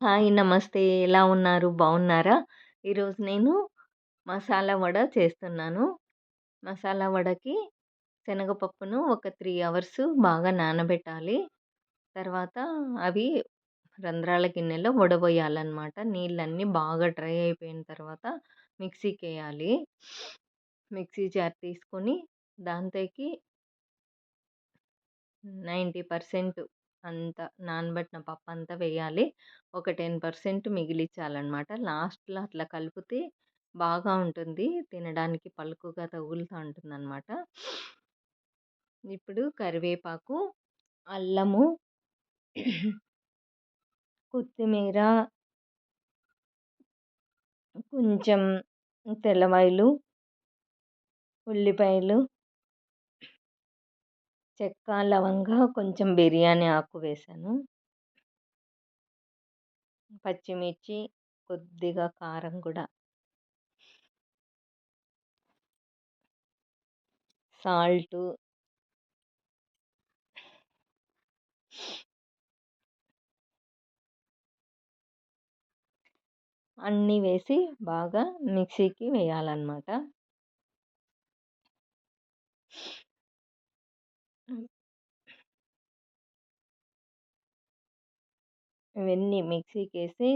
Hi. నమస్తే. ఎలా ఉన్నారు? బావున్నారా? ఈరోజు నేను మసాలా వడ చేస్తున్నాను. మసాలా వడకి శనగపప్పును ఒక 3 అవర్స్ బాగా నానబెట్టాలి. తర్వాత అవి రంధ్రాల గిన్నెలో వడబోయాలనమాట. నీళ్ళన్నీ బాగా డ్రై అయిపోయిన తర్వాత మిక్సీకేయాలి. మిక్సీ జార్ తీసుకొని దాంతోకి 90% అంతా నానబెట్టిన పప్పంతా వేయాలి. ఒక 10% మిగిలిచ్చాలనమాట. లాస్ట్‌లో అట్లా కలిపితే బాగా ఉంటుంది. తినడానికి పలుకుగా తగులుతా ఉంటుందనమాట. ఇప్పుడు కరివేపాకు, అల్లము, కొత్తిమీర, కొంచెం తెల్లవాయలు, ఉల్లిపాయలు, చెక్క, లవంగా, కొంచెం బిర్యానీ ఆకు వేశాను. పచ్చిమిర్చి, కొద్దిగా కారం కూడా, సాల్టు, అన్నీ వేసి బాగా మిక్సీకి వేయాలన్నమాట. ఇవన్నీ మిక్సీకేసి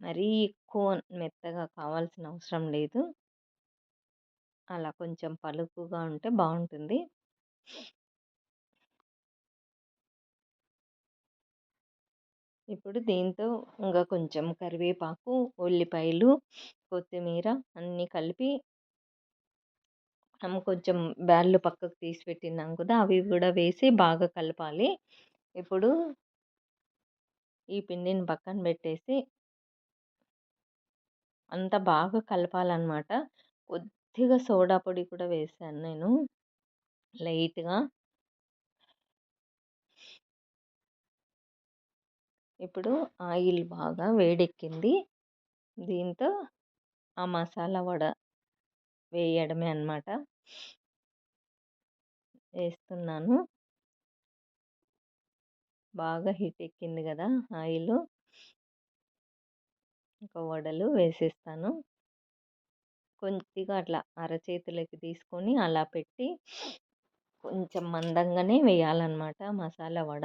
మరీ ఎక్కువ మెత్తగా కావాల్సిన అవసరం లేదు. అలా కొంచెం పలుకుగా ఉంటే బావుంటుంది. ఇప్పుడు దీంతో ఇంగా కొంచెం కరివేపాకు, ఉల్లిపాయలు, కొత్తిమీర అన్నీ కలిపి కొంచెం బ్యాళ్ళు పక్కకు తీసి పెట్టినాం కదా! అవి గూడా వేసి బాగా కలపాలి. ఇప్పుడు ఈ పిండిని పక్కన బెట్టేసి అంతా బాగా కలపాలనమాట. కొద్దిగా సోడా పొడి కూడా వేశాను నేను లైట్‌గా. ఇప్పుడు ఆయిల్ బాగా వేడెక్కింది. దీంతో ఆ మసాలా వడ వేయడమే అన్నమాట. వేస్తున్నాను. బాగా హీట్ ఎక్కింది గదా! ఆయిలు. ఇంకా వడలు వేసేస్తాను. కొద్దిగా అట్లా అరచేతిలోకి తీసుకొని అలా పెట్టి కొంచెం మందంగానే వేయాలన్నమాట మసాలా వడ.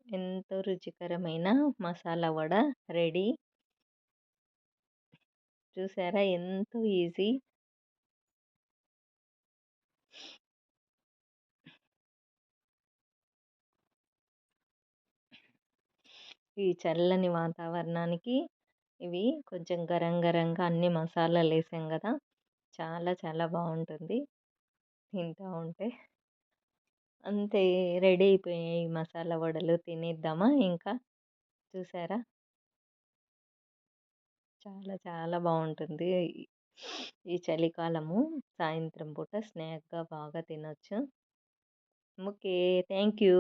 ఎంతో రుచికరమైన మసాలా వడ రెడీ. చూసారా ఎంతో ఈజీ. ఈ చల్లని వాతావరణానికి ఇవి కొంచెం గరం గరంగా అన్ని మసాలాలేసాం గదా! చాలా చాలా బావుంటుంది తింటా ఉంటే. అంతే, రెడీ అయిపోయాయి మసాలా వడలు. తినేద్దామా ఇంకా? చూసారా? చాలా చాలా బావుంటుంది. ఈ చలికాలము సాయంత్రం పూట స్నాక్‌గా బాగా తినొచ్చు. ఓకే. Thank you.